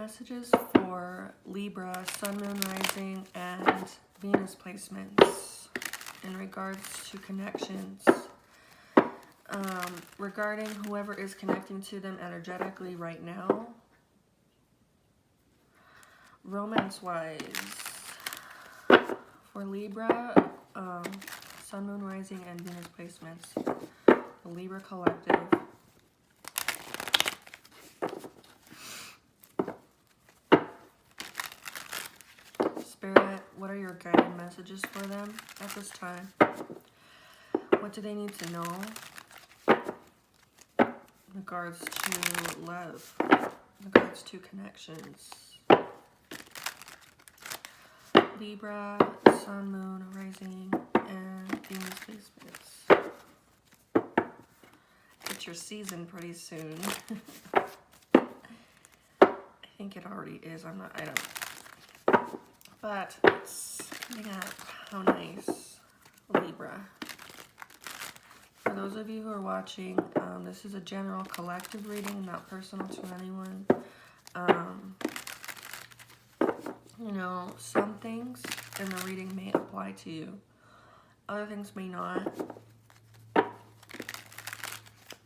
messages for Libra, Sun, Moon, Rising, and Venus placements in regards to connections. Regarding whoever is connecting to them energetically right now. Romance-wise, for Libra, Sun, Moon, Rising, and Venus placements. The Libra collective. Spirit, what are your guided messages for them at this time? What do they need to know in regards to love, in regards to connections? Libra, Sun, Moon, Rising, and Venus placements. It's your season pretty soon. I think it already is. I don't. But it's coming up. How nice. Libra. For those of you who are watching, this is a general collective reading, not personal to anyone. You know, some things in the reading may apply to you. Other things may not.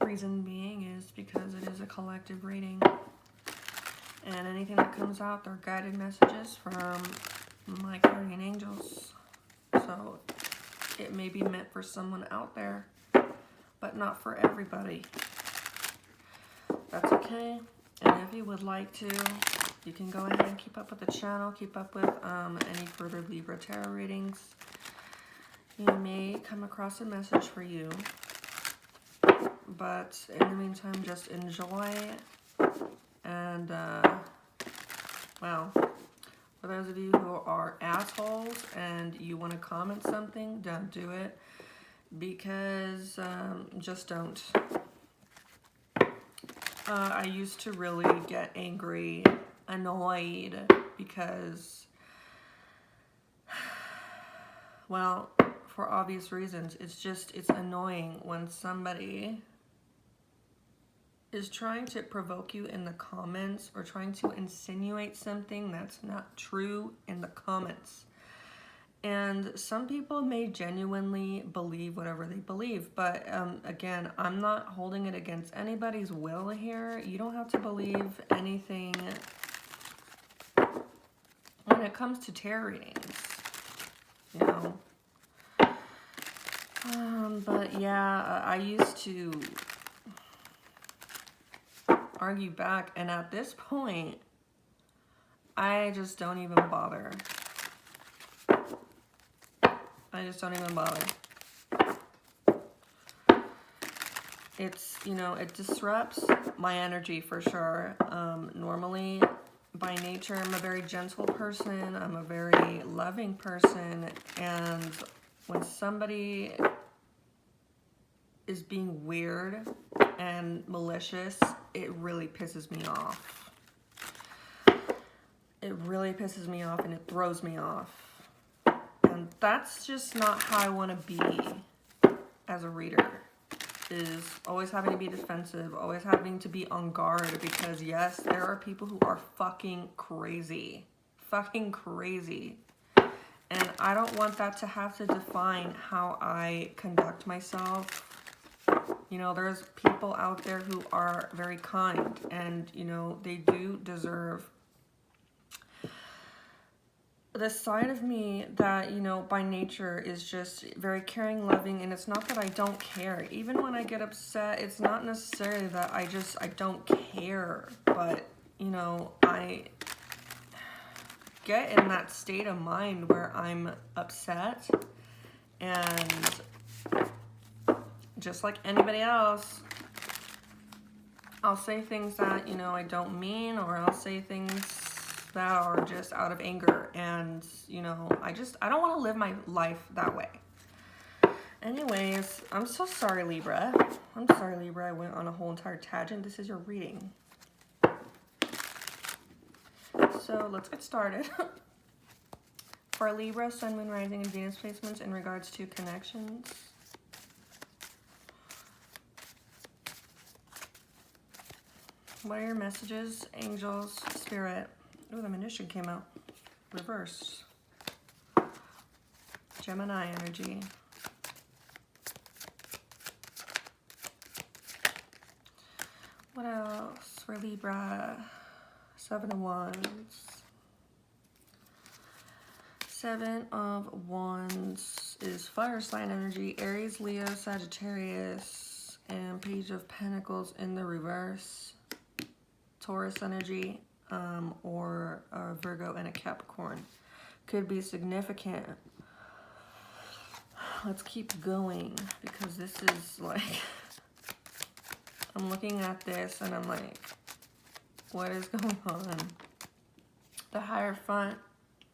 Reason being is because it is a collective reading. And anything that comes out, they're guided messages from my guardian angels. So it may be meant for someone out there, but not for everybody. That's okay. And if you would like to, you can go ahead and keep up with the channel, keep up with any further Libra tarot readings. You may come across a message for you. But in the meantime, just enjoy. And, well, for those of you who are assholes and you want to comment something, don't do it. Because, just don't. I used to really get angry, annoyed, because, well, for obvious reasons, it's annoying when somebody is trying to provoke you in the comments or trying to insinuate something that's not true in the comments. And some people may genuinely believe whatever they believe. But again, I'm not holding it against anybody's will here. You don't have to believe anything when it comes to tarot readings, you know. But yeah, I used to argue back. And at this point, I just don't even bother. I just don't even bother. It's, you know, it disrupts my energy for sure. Normally, by nature, I'm a very gentle person. I'm a very loving person. And when somebody is being weird and malicious, it really pisses me off. It really pisses me off and it throws me off. And that's just not how I want to be as a reader, is always having to be defensive, always having to be on guard, because yes, there are people who are fucking crazy. Fucking crazy. And I don't want that to have to define how I conduct myself. You know, there's people out there who are very kind and, you know, they do deserve the side of me that, you know, by nature is just very caring, loving, and it's not that I don't care. Even when I get upset, it's not necessarily that I don't care, but, you know, I get in that state of mind where I'm upset, and just like anybody else, I'll say things that, you know, I don't mean, or I'll say things that are just out of anger, and you know, I don't want to live my life that way. Anyways, I'm so sorry, Libra. I'm sorry, Libra. I went on a whole entire tangent. This is your reading. So let's get started. For Libra, Sun, Moon, Rising, and Venus placements in regards to connections. What are your messages, angels, spirit? Oh, the Magician came out. Reverse. Gemini energy. What else for Libra? 7 of Wands. 7 of Wands is fire sign energy. Aries, Leo, Sagittarius, and Page of Pentacles in the reverse. Taurus energy, or a Virgo and a Capricorn. Could be significant. Let's keep going, because this is like, I'm looking at this and I'm like, what is going on? The Hierophant,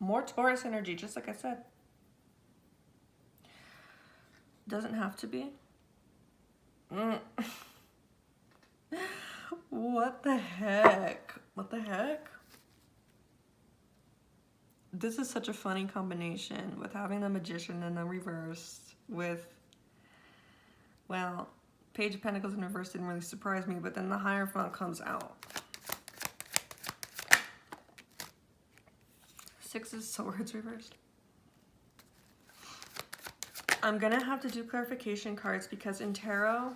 more Taurus energy, just like I said. Doesn't have to be. What the heck? What the heck? This is such a funny combination with having the Magician in the reverse with, well, Page of Pentacles in reverse didn't really surprise me, but then the Hierophant comes out. 6 of Swords reversed. I'm gonna have to do clarification cards because in tarot,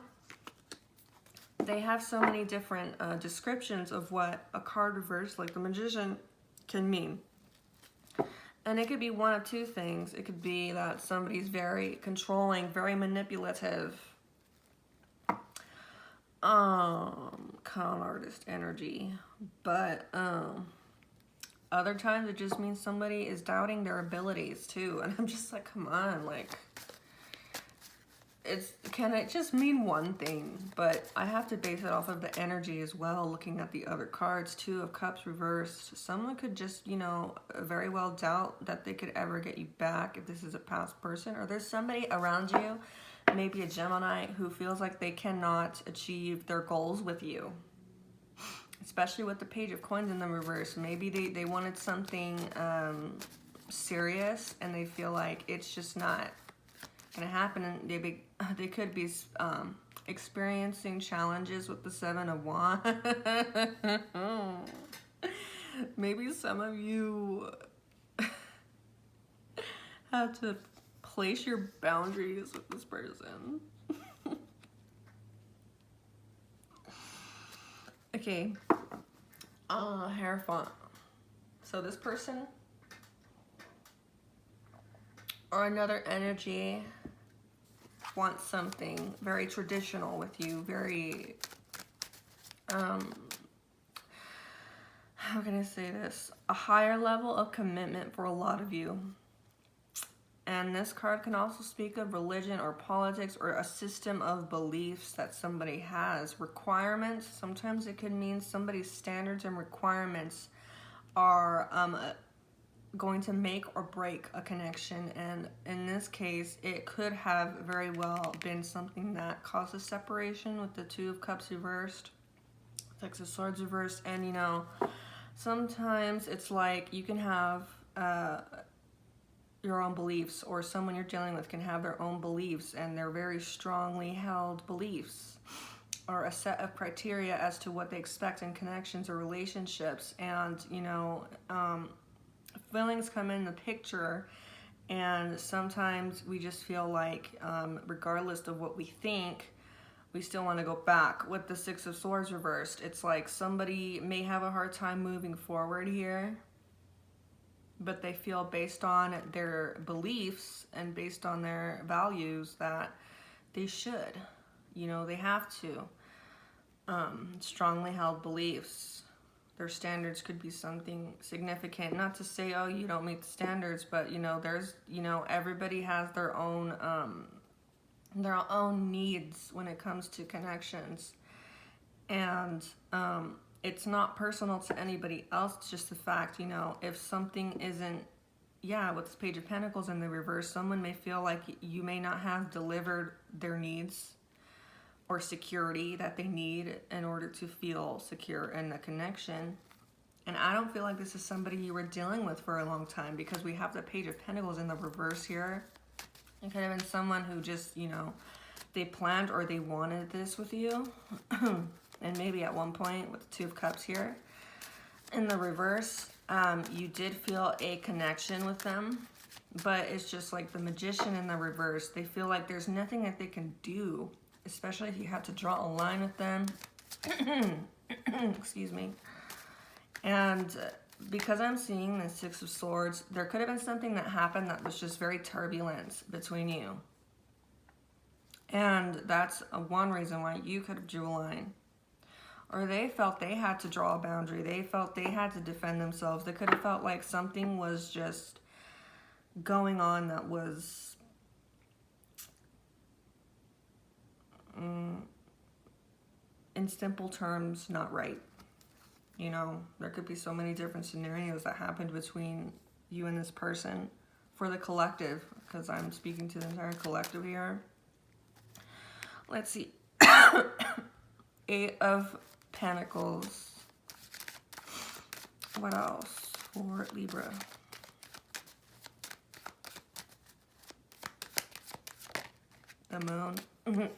they have so many different descriptions of what a card reversed, like the Magician, can mean. And it could be one of two things. It could be that somebody's very controlling, very manipulative. Con artist energy. But other times it just means somebody is doubting their abilities too. And I'm just like, come on, like, can it just mean one thing? But I have to base it off of the energy as well, looking at the other cards. 2 of Cups reversed. Someone could just, you know, very well doubt that they could ever get you back if this is a past person. Or there's somebody around you, maybe a Gemini, who feels like they cannot achieve their goals with you. Especially with the Page of Coins in the reverse. Maybe they wanted something serious and they feel like it's just not gonna happen, and they could be experiencing challenges with the 7 of Wands. Maybe some of you have to place your boundaries with this person. Okay, Hierophant. So this person or another energy wants something very traditional with you, very, how can I say this? A higher level of commitment for a lot of you. And this card can also speak of religion or politics or a system of beliefs that somebody has. Requirements, sometimes it could mean somebody's standards and requirements are going to make or break a connection, and in this case it could have very well been something that causes separation with the 2 of Cups reversed, 6 of Swords reversed. And you know, sometimes it's like you can have your own beliefs, or someone you're dealing with can have their own beliefs, and they're very strongly held beliefs or a set of criteria as to what they expect in connections or relationships. And you know, feelings come in the picture, and sometimes we just feel like regardless of what we think, we still want to go back. With the 6 of Swords reversed, it's like somebody may have a hard time moving forward here, but they feel based on their beliefs and based on their values that they should, you know, they have to. Strongly held beliefs. Their standards could be something significant. Not to say, oh, you don't meet the standards, but you know, there's, you know, everybody has their own needs when it comes to connections. And it's not personal to anybody else. It's just the fact, you know, if something isn't, yeah, with this Page of Pentacles in the reverse, someone may feel like you may not have delivered their needs or security that they need in order to feel secure in the connection. And I don't feel like this is somebody you were dealing with for a long time, because we have the Page of Pentacles in the reverse here. It could have been someone who just, you know, they planned or they wanted this with you. And maybe at one point with the Two of Cups here in the reverse, you did feel a connection with them, but it's just like the Magician in the reverse. They feel like there's nothing that they can do, especially if you have to draw a line with them. Excuse me. And because I'm seeing the Six of Swords, there could have been something that happened that was just very turbulent between you. And that's one reason why you could have drew a line. Or they felt they had to draw a boundary. They felt they had to defend themselves. They could have felt like something was just going on that was in simple terms, not right. You know, there could be so many different scenarios that happened between you and this person for the collective, because I'm speaking to the entire collective here. Let's see. Eight of Pentacles. What else for Libra? The Moon.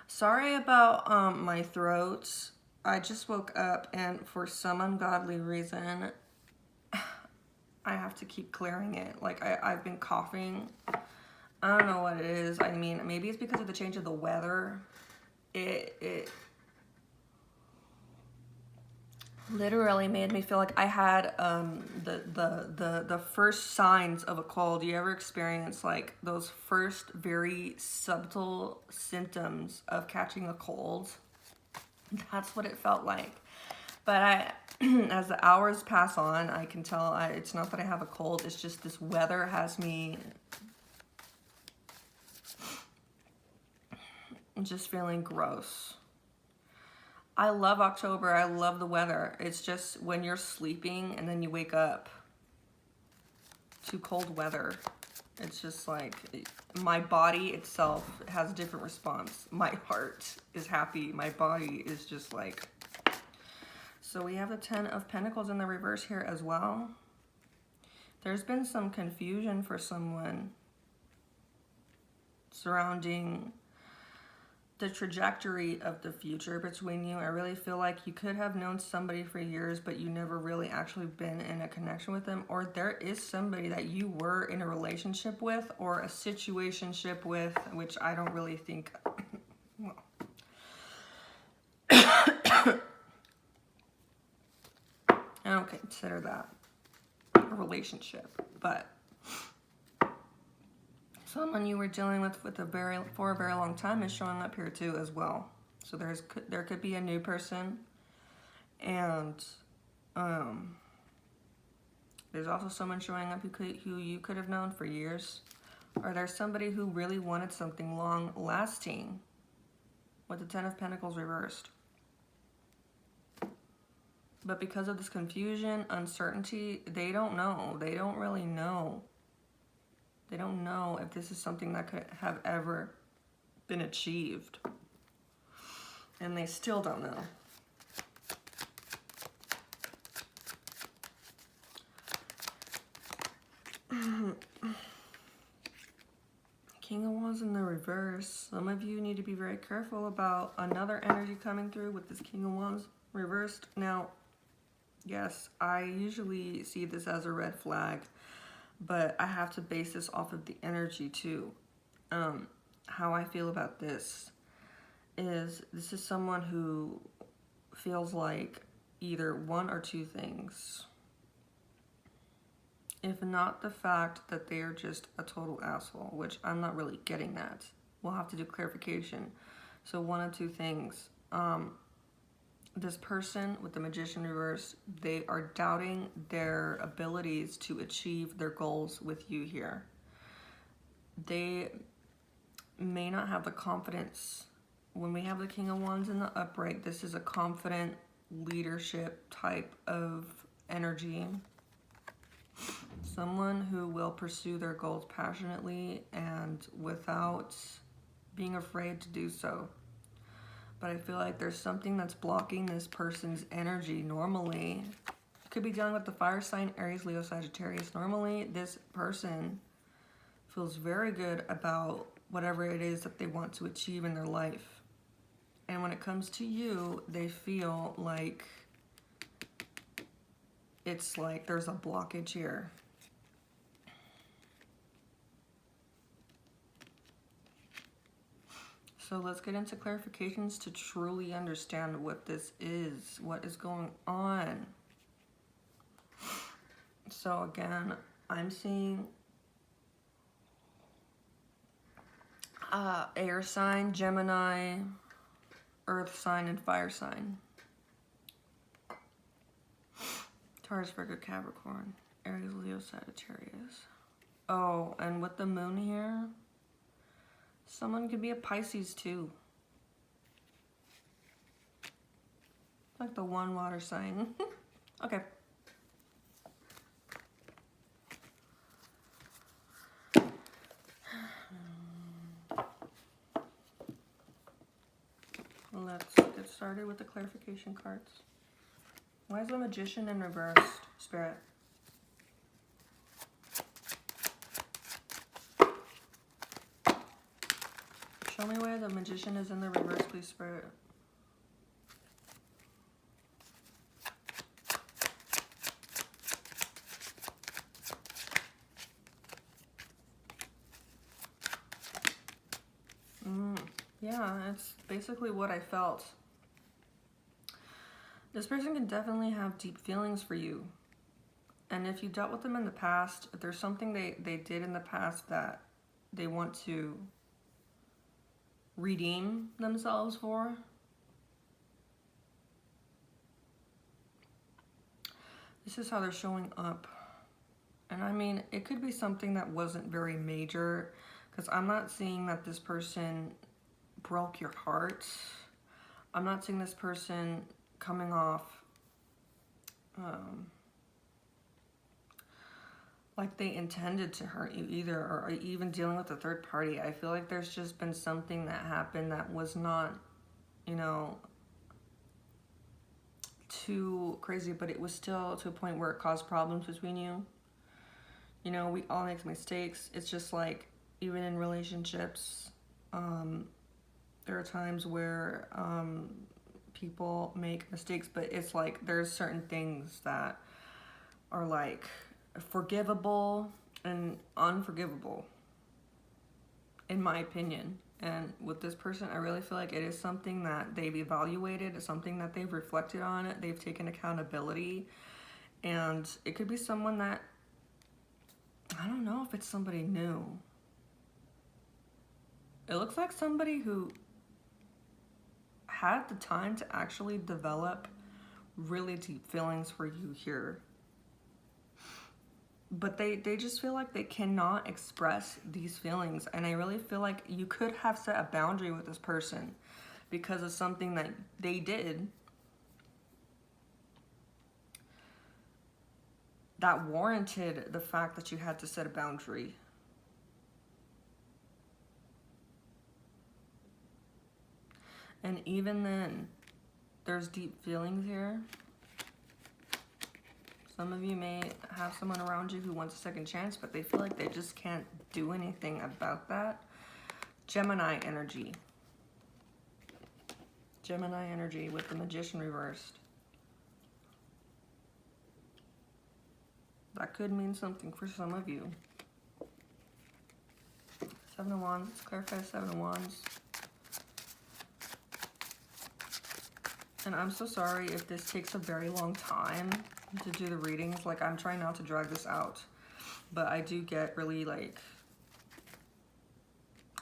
Sorry about my throat. I just woke up and for some ungodly reason, I have to keep clearing it. Like I've been coughing. I don't know what it is. I mean, maybe it's because of the change of the weather. It literally made me feel like I had the first signs of a cold. You ever experience like those first very subtle symptoms of catching a cold? That's what it felt like. But as the hours pass on, I can tell it's not that I have a cold. It's just this weather has me just feeling gross. I love October. I love the weather. It's just when you're sleeping and then you wake up to cold weather. It's just like my body itself has a different response. My heart is happy. My body is just like... So we have the Ten of Pentacles in the reverse here as well. There's been some confusion for someone surrounding the trajectory of the future between you. I really feel like you could have known somebody for years, but you never really actually been in a connection with them. Or there is somebody that you were in a relationship with or a situationship with, which I don't really think, well, I don't consider that a relationship, but someone you were dealing with for a very long time is showing up here too as well. So there could be a new person, and there's also someone showing up who you could have known for years, or there's somebody who really wanted something long lasting with the Ten of Pentacles reversed. But because of this confusion, uncertainty, they don't know. They don't really know. They don't know if this is something that could have ever been achieved. And they still don't know. King of Wands in the reverse. Some of you need to be very careful about another energy coming through with this King of Wands reversed. Now, yes, I usually see this as a red flag, but I have to base this off of the energy too. How I feel about this is someone who feels like either one or two things. If not the fact that they are just a total asshole, which I'm not really getting that. We'll have to do clarification. So one of two things. This person with the Magician reverse, they are doubting their abilities to achieve their goals with you here. They may not have the confidence. When we have the King of Wands in the upright, this is a confident leadership type of energy. Someone who will pursue their goals passionately and without being afraid to do so. But I feel like there's something that's blocking this person's energy. Normally, you could be dealing with the fire sign, Aries, Leo, Sagittarius. Normally, this person feels very good about whatever it is that they want to achieve in their life. And when it comes to you, they feel like it's like there's a blockage here. So let's get into clarifications to truly understand what this is, what is going on. So again, I'm seeing air sign, Gemini, earth sign, and fire sign. Taurus, Virgo, Capricorn, Aries, Leo, Sagittarius. Oh, and with the moon here, someone could be a Pisces too. Like the one water sign. Okay. Let's get started with the clarification cards. Why is the Magician in reversed, Spirit? Show me why the Magician is in the reverse, please, Spirit. Yeah, it's basically what I felt. This person can definitely have deep feelings for you. And if you dealt with them in the past, if there's something they did in the past that they want to redeem themselves for, this is how they're showing up. And I mean, it could be something that wasn't very major, because I'm not seeing that this person broke your heart. I'm not seeing this person coming off like they intended to hurt you either, or even dealing with a third party. I feel like there's just been something that happened that was not, you know, too crazy, but it was still to a point where it caused problems between you. You know, we all make mistakes. It's just like, even in relationships, there are times where people make mistakes, but it's like there's certain things that are like forgivable and unforgivable, in my opinion. And with this person, I really feel like it is something that they've evaluated, it's something that they've reflected on, they've taken accountability, and it could be someone that, I don't know if it's somebody new. It looks like somebody who had the time to actually develop really deep feelings for you here. But they just feel like they cannot express these feelings. And I really feel like you could have set a boundary with this person because of something that they did that warranted the fact that you had to set a boundary. And even then, there's deep feelings here. Some of you may have someone around you who wants a second chance, but they feel like they just can't do anything about that. Gemini energy. Gemini energy with the Magician reversed. That could mean something for some of you. Seven of Wands. Let's clarify Seven of Wands. And I'm so sorry if this takes a very long time to do the readings. Like, I'm trying not to drag this out, but I do get really like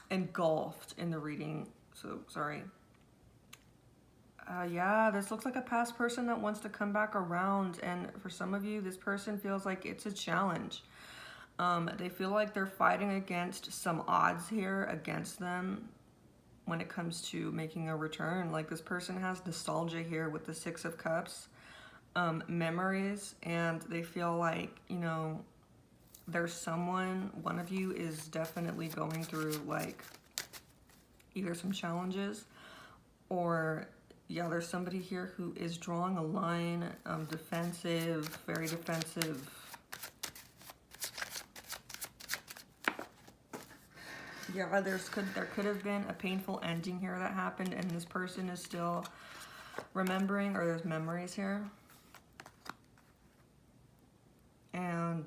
engulfed in the reading, so sorry. Yeah, this looks like a past person that wants to come back around, and for some of you, this person feels like it's a challenge. They feel like they're fighting against some odds here against them when it comes to making a return. Like, this person has nostalgia here with the Six of Cups, memories, and they feel like, you know, there's someone, one of you is definitely going through like either some challenges, or yeah, there's somebody here who is drawing a line, defensive, very defensive. Yeah, there could have been a painful ending here that happened, and this person is still remembering, or there's memories here. And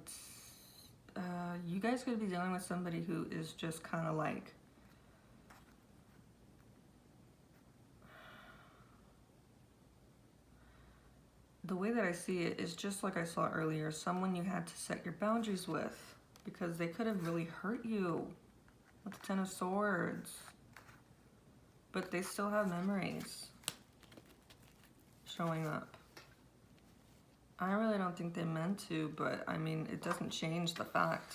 you guys could be dealing with somebody who is just kind of like, the way that I see it is just like I saw earlier, someone you had to set your boundaries with because they could have really hurt you with the Ten of Swords. But they still have memories showing up. I really don't think they meant to, but I mean, it doesn't change the fact.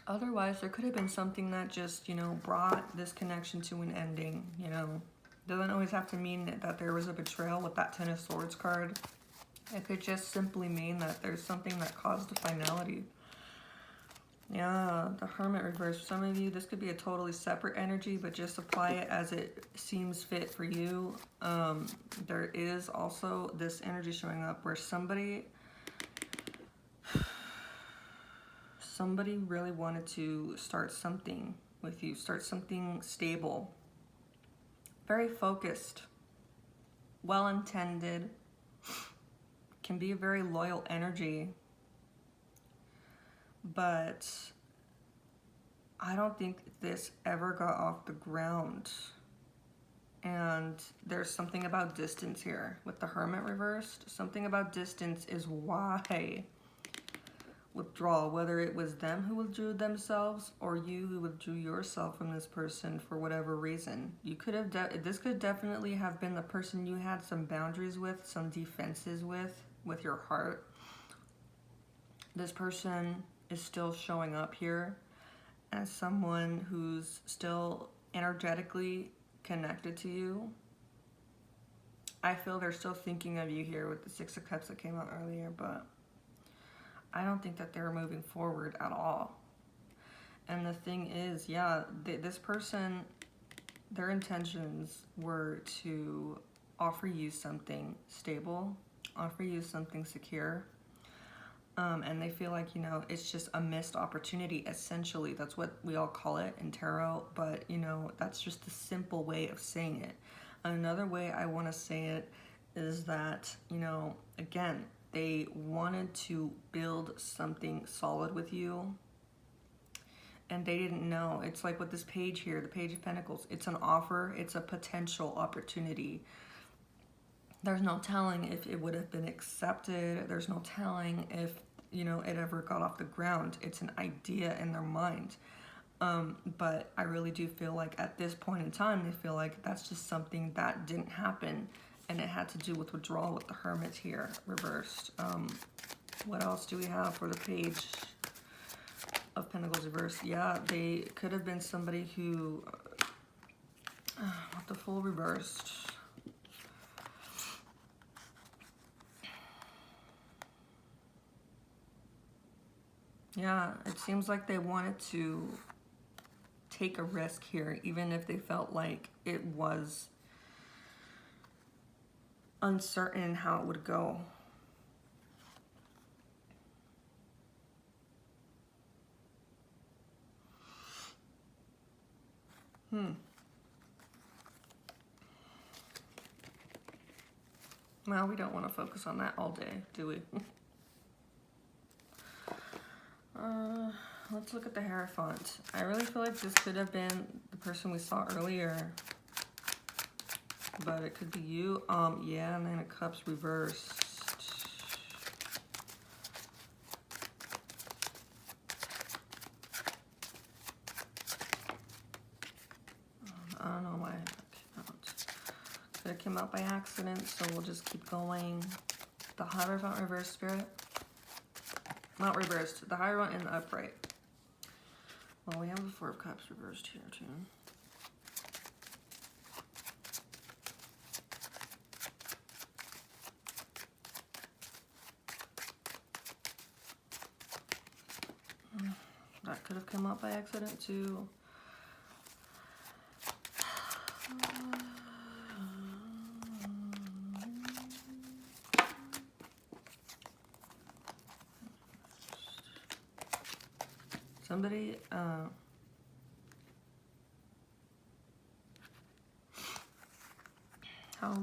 Otherwise, there could have been something that just, you know, brought this connection to an ending, you know. Doesn't always have to mean that there was a betrayal with that Ten of Swords card. It could just simply mean that there's something that caused a finality. Yeah, the Hermit reverse. For some of you, this could be a totally separate energy, but just apply it as it seems fit for you. There is also this energy showing up where somebody really wanted to start something with you, start something stable, very focused, well-intended, can be a very loyal energy, but I don't think this ever got off the ground. And there's something about distance here with the Hermit reversed. Something about distance is why withdrawal, whether it was them who withdrew themselves or you who withdrew yourself from this person for whatever reason. You could have, this could definitely have been the person you had some boundaries with, some defenses with your heart. This person is still showing up here as someone who's still energetically connected to you. I feel they're still thinking of you here with the Six of Cups that came out earlier, but I don't think that they're moving forward at all. And the thing is, yeah, this person, their intentions were to offer you something stable, offer you something secure. And they feel like, you know, it's just a missed opportunity, essentially. That's what we all call it in tarot, but, you know, that's just a simple way of saying it. Another way I want to say it is that, you know, again, they wanted to build something solid with you, and they didn't know. It's like with this page here, the Page of Pentacles. It's an offer. It's a potential opportunity. There's no telling if it would have been accepted. There's no telling if, you know, it ever got off the ground. It's an idea in their mind. But I really do feel like at this point in time, they feel like that's just something that didn't happen. And it had to do with withdrawal with the Hermit here, reversed. What else do we have for the Page of Pentacles reversed? Yeah, they could have been somebody who, with the Fool reversed. Yeah, it seems like they wanted to take a risk here, even if they felt like it was uncertain how it would go. Well, we don't want to focus on that all day, do we? Let's look at the Hierophant. I really feel like this could have been the person we saw earlier, but it could be you. Yeah, Nine of Cups reversed. I don't know why it came out by accident, so we'll just keep going. The Hierophant reversed, Spirit. Not reversed. The Hierophant in the upright. Well, we have the Four of Cups reversed here, too. That could have come out by accident, too. Somebody, how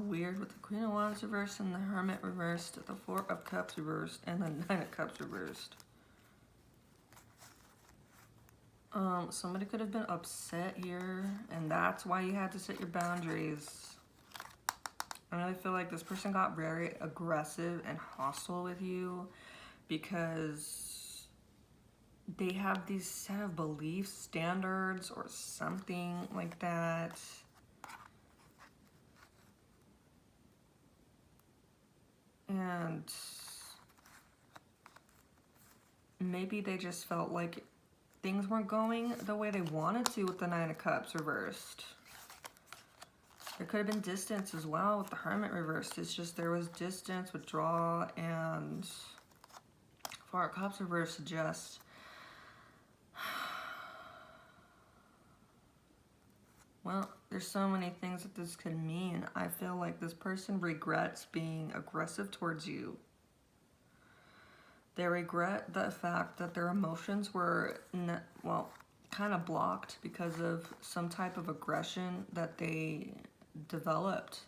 weird with the Queen of Wands reversed and the Hermit reversed, the Four of Cups reversed, and the Nine of Cups reversed. Somebody could have been upset here, and that's why you had to set your boundaries. I really feel like this person got very aggressive and hostile with you because they have these set of belief standards or something like that. And maybe they just felt like things weren't going the way they wanted to with the Nine of Cups reversed. There could have been distance as well with the Hermit reversed. It's just there was distance, withdrawal, and Four of Cups reversed suggests well, there's so many things that this could mean. I feel like this person regrets being aggressive towards you. They regret the fact that their emotions were, kind of blocked because of some type of aggression that they developed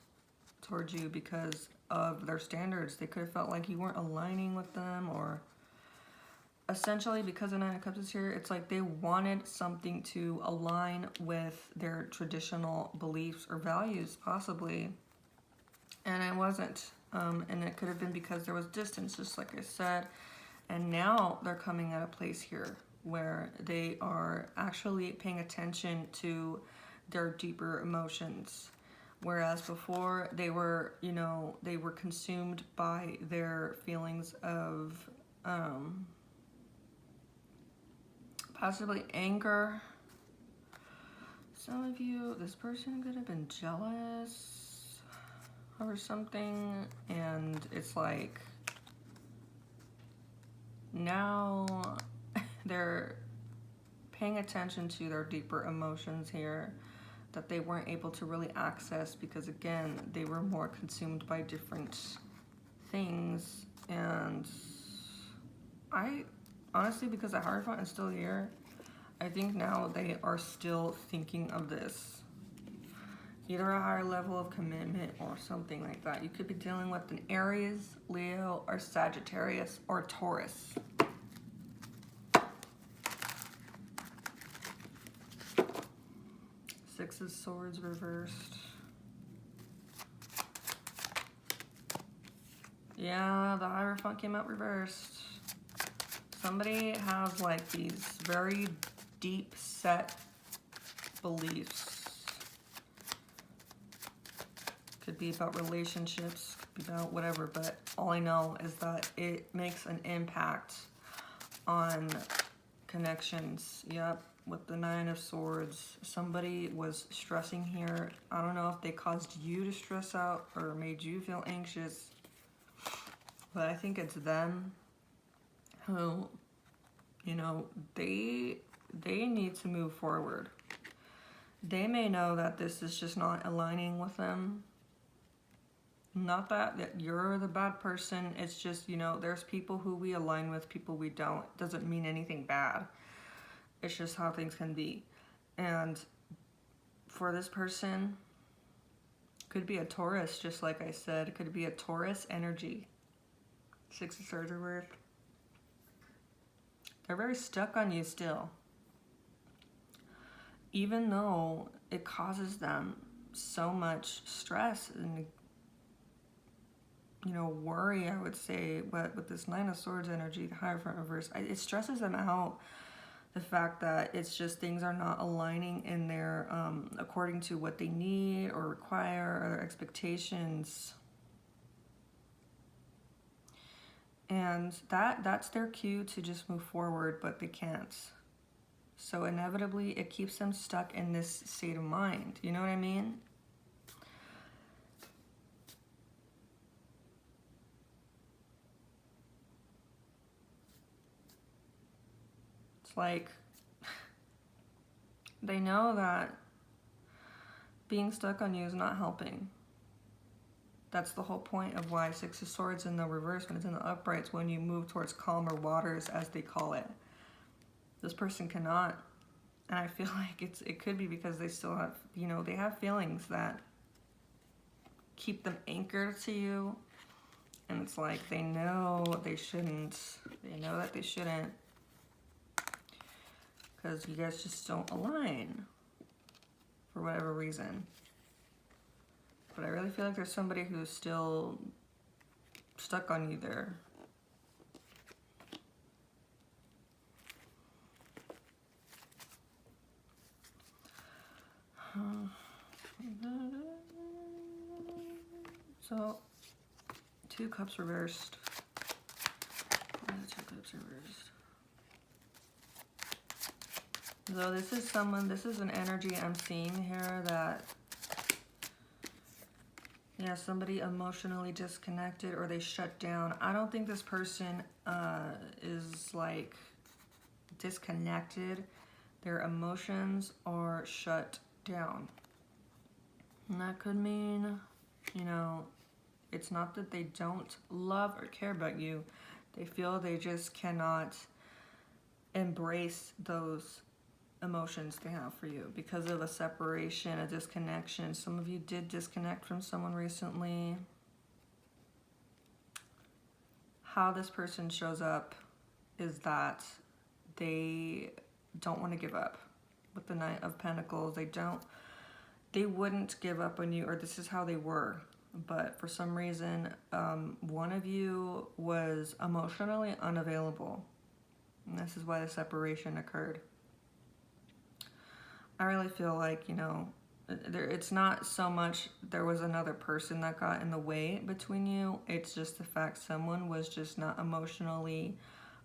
towards you because of their standards. They could have felt like you weren't aligning with them, or essentially because the Nine of Cups is here, it's like they wanted something to align with their traditional beliefs or values, possibly, and it wasn't. And it could have been because there was distance, just like I said. And now they're coming at a place here where they are actually paying attention to their deeper emotions. Whereas before they were, they were consumed by their feelings of possibly anger. Some of you, this person could have been jealous over something, and it's like now they're paying attention to their deeper emotions here that they weren't able to really access because, again, they were more consumed by different things. And I honestly, because the Hierophant is still here, I think now they are still thinking of this. Either a higher level of commitment or something like that. You could be dealing with an Aries, Leo, or Sagittarius, or Taurus. Six of Swords reversed. Yeah, the Hierophant came out reversed. Somebody has like these very deep set beliefs. Could be about relationships, could be about whatever, but all I know is that it makes an impact on connections. Yep, with the Nine of Swords, somebody was stressing here. I don't know if they caused you to stress out or made you feel anxious, but I think it's them who, they need to move forward. They may know that this is just not aligning with them. Not that you're the bad person. It's just, there's people who we align with, people we don't. Doesn't mean anything bad. It's just how things can be. And for this person, could be a Taurus, just like I said. It could be a Taurus energy. Six of Swords reversed. They're very stuck on you still. Even though it causes them so much stress and worry, I would say, but with this Nine of Swords energy, the Hierophant reverse, it stresses them out. The fact that it's just things are not aligning in their, according to what they need or require or their expectations. And that's their cue to just move forward, but they can't. So inevitably, it keeps them stuck in this state of mind. You know what I mean? It's like they know that being stuck on you is not helping. That's the whole point of why Six of Swords in the reverse, when it's in the uprights, when you move towards calmer waters, as they call it. This person cannot. And I feel like it could be because they still have, you know, they have feelings that keep them anchored to you. And it's like they know they shouldn't. They know that they shouldn't. Because you guys just don't align for whatever reason. But I really feel like there's somebody who's still stuck on you there. So, 2 cups reversed. Why are the 2 cups reversed? So this is someone, this is an energy I'm seeing here that, yeah, somebody emotionally disconnected or they shut down. I don't think this person is like disconnected. Their emotions are shut down. And that could mean, you know, it's not that they don't love or care about you. They feel they just cannot embrace those emotions they have for you because of a separation, a disconnection. Some of you did disconnect from someone recently. How this person shows up is that they don't want to give up. With the Knight of Pentacles, they wouldn't give up on you, or this is how they were. But for some reason, one of you was emotionally unavailable. And this is why the separation occurred. I really feel like, you know, it's not so much there was another person that got in the way between you. It's just the fact someone was just not emotionally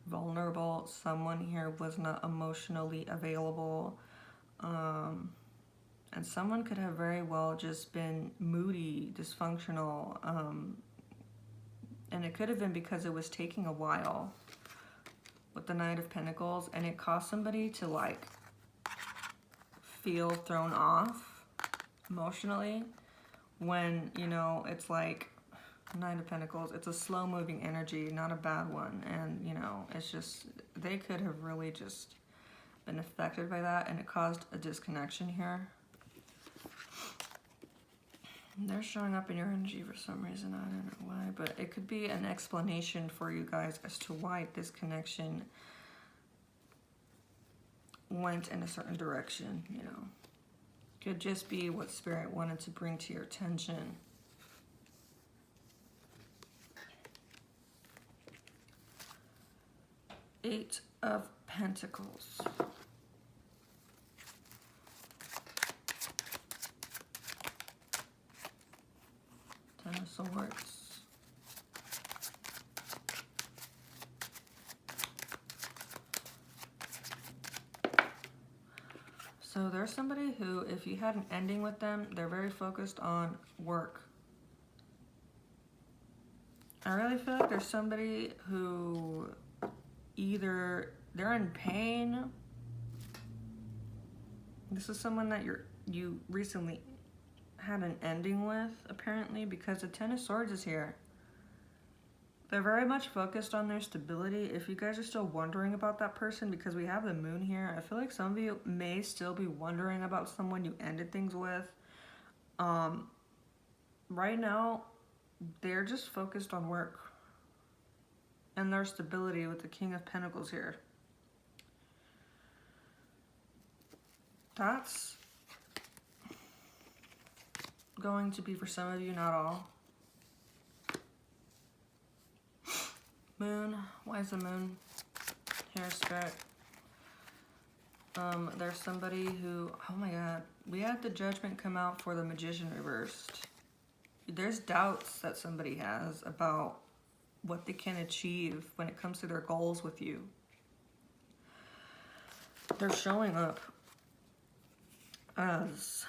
vulnerable. Someone here was not emotionally available. And someone could have very well just been moody, dysfunctional. And it could have been because it was taking a while with the Knight of Pentacles. And it caused somebody to like feel thrown off emotionally when, you know, it's like Nine of Pentacles. It's a slow moving energy, not a bad one. And, you know, it's just, they could have really just been affected by that. And it caused a disconnection here. They're showing up in your energy for some reason. I don't know why, but it could be an explanation for you guys as to why this connection went in a certain direction, you know. Could just be what Spirit wanted to bring to your attention. Eight of Pentacles. Ten of Swords. So there's somebody who, if you had an ending with them, they're very focused on work. I really feel like there's somebody who either they're in pain. This is someone that you recently had an ending with, apparently, because the Ten of Swords is here. They're very much focused on their stability. If you guys are still wondering about that person, because we have the moon here, I feel like some of you may still be wondering about someone you ended things with. Right now, they're just focused on work and their stability with the King of Pentacles here. That's going to be for some of you, not all. Moon, why is the moon here, Spirit? There's somebody who, oh my God, we had the Judgment come out for the Magician reversed. There's doubts that somebody has about what they can achieve when it comes to their goals with you. They're showing up as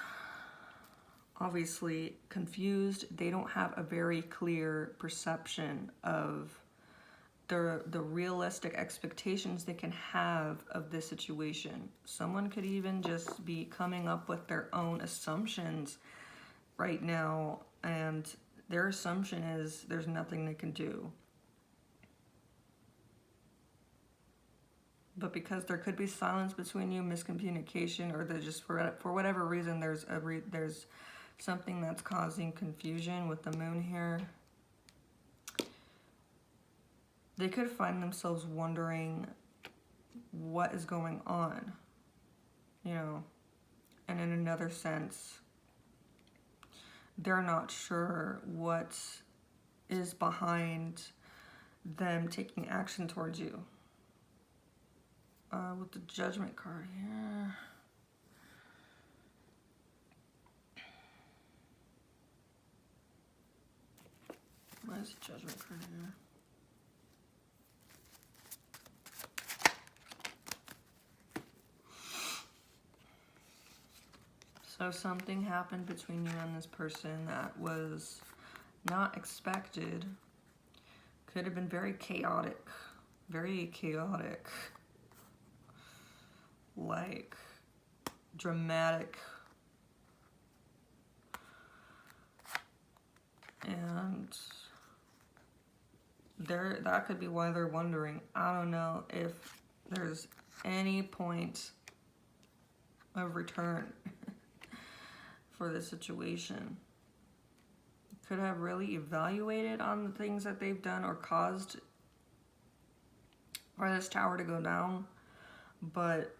obviously confused. They don't have a very clear perception of the realistic expectations they can have of this situation. Someone could even just be coming up with their own assumptions right now, and their assumption is there's nothing they can do. But because there could be silence between you, miscommunication, or there's just for whatever reason there's something that's causing confusion with the moon here. They could find themselves wondering what is going on, you know. And in another sense, they're not sure what is behind them taking action towards you. With the Judgment card here. Why is the Judgment card here? So something happened between you and this person that was not expected. Could have been very chaotic. Very chaotic. Like dramatic. And that could be why they're wondering. I don't know if there's any point of return for this situation. Could have really evaluated on the things that they've done or caused for this tower to go down, but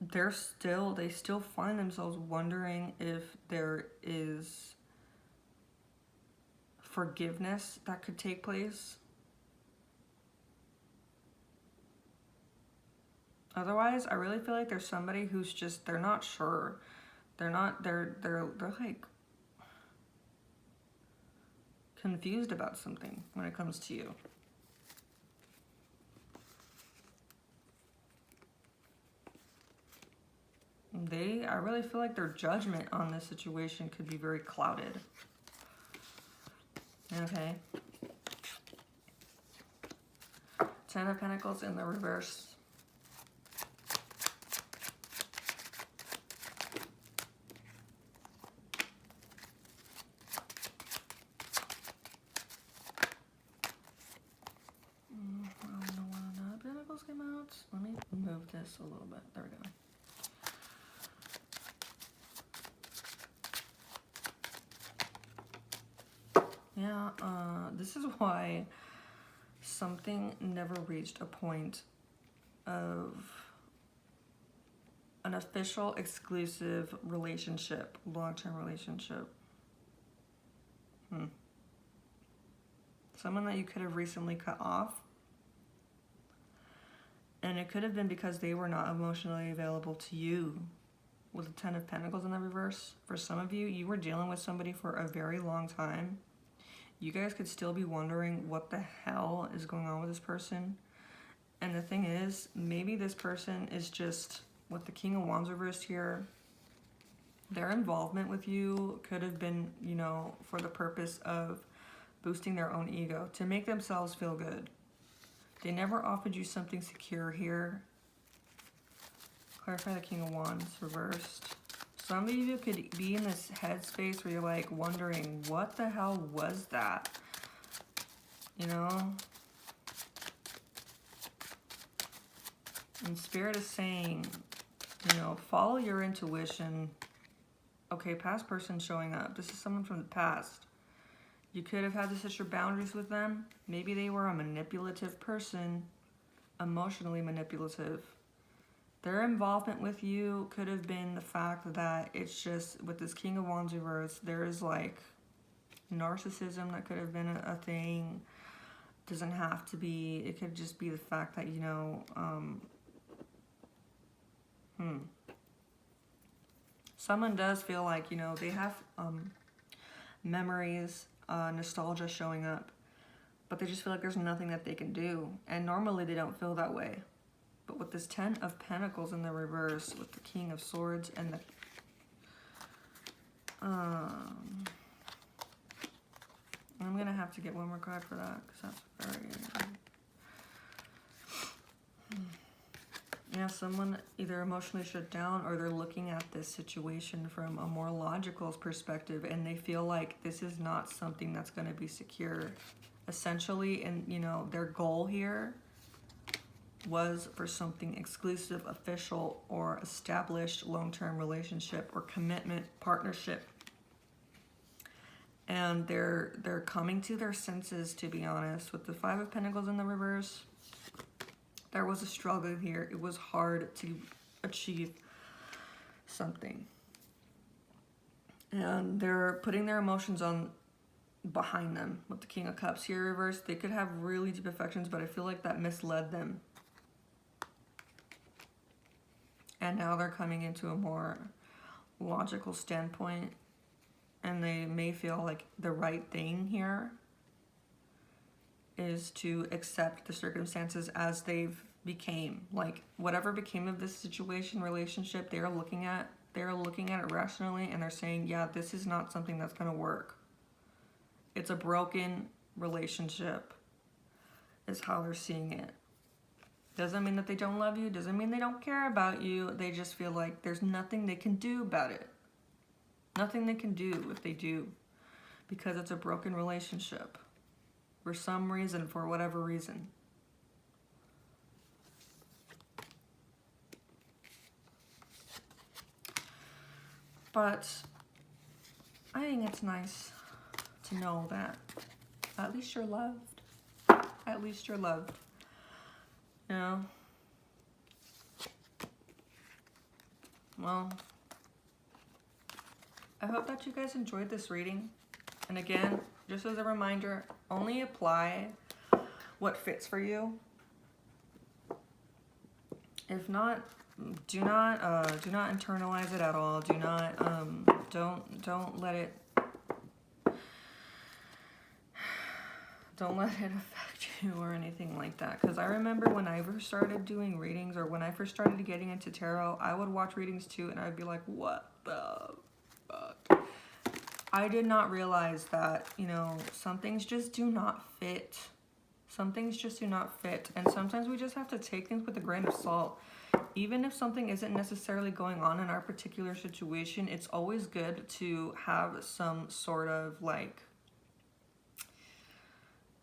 they still find themselves wondering if there is forgiveness that could take place. Otherwise, I really feel like there's somebody who's just, they're not sure. They're like confused about something when it comes to you. I really feel like their judgment on this situation could be very clouded. Okay. Ten of Pentacles in the reverse. I don't know why the Pentacles came out. Let me move this a little bit. There we go. Yeah, this is why something never reached a point of an official, exclusive relationship, long-term relationship. Someone that you could have recently cut off. And it could have been because they were not emotionally available to you. With the Ten of Pentacles in the reverse. For some of you, you were dealing with somebody for a very long time. You guys could still be wondering what the hell is going on with this person. And the thing is, maybe this person is just, with the King of Wands reversed here, their involvement with you could have been, you know, for the purpose of boosting their own ego, to make themselves feel good. They never offered you something secure here. Clarify the King of Wands reversed. Some of you could be in this headspace where you're like wondering, what the hell was that? You know? And Spirit is saying, you know, follow your intuition. Okay, past person showing up. This is someone from the past. You could have had to set your boundaries with them. Maybe they were a manipulative person, emotionally manipulative. Their involvement with you could have been the fact that it's just, with this King of Wands reverse, there's like narcissism that could have been a thing. Doesn't have to be. It could just be the fact that, you know, someone does feel like, you know, they have memories, nostalgia showing up, but they just feel like there's nothing that they can do. And normally they don't feel that way. But with this Ten of Pentacles in the reverse, with the King of Swords and the... I'm going to have to get one more card for that, because that's very... Yeah, someone either emotionally shut down, or they're looking at this situation from a more logical perspective, and they feel like this is not something that's going to be secure. Essentially, and you know, their goal here was for something exclusive, official, or established long-term relationship or commitment, partnership. And they're coming to their senses, to be honest. With the Five of Pentacles in the reverse, there was a struggle here. It was hard to achieve something. And they're putting their emotions on behind them with the King of Cups here reversed. They could have really deep affections, but I feel like that misled them. And now they're coming into a more logical standpoint, and they may feel like the right thing here is to accept the circumstances as they've became. Like, whatever became of this situation, relationship, they're looking at it rationally, and they're saying, yeah, this is not something that's going to work. It's a broken relationship, is how they're seeing it. Doesn't mean that they don't love you, doesn't mean they don't care about you. They just feel like there's nothing they can do about it. Nothing they can do if they do, because it's a broken relationship for some reason, for whatever reason. But I think it's nice to know that at least you're loved. At least you're loved. You know? Well, I hope that you guys enjoyed this reading. And again, just as a reminder, only apply what fits for you. If not, do not internalize it at all. Do not don't let it affect you or anything like that. Because I remember when I first started doing readings, or when I first started getting into tarot, I would watch readings too, and I would be like, what the fuck? I did not realize that, you know, some things just do not fit. Some things just do not fit. And sometimes we just have to take things with a grain of salt. Even if something isn't necessarily going on in our particular situation, it's always good to have some sort of like,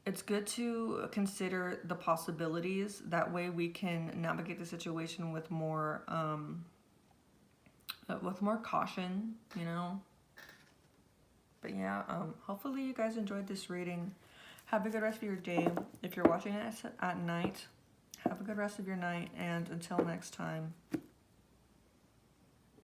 it's good to consider the possibilities. That way we can navigate the situation with more caution, you know. But yeah, hopefully you guys enjoyed this reading. Have a good rest of your day. If you're watching it at night, have a good rest of your night. And until next time.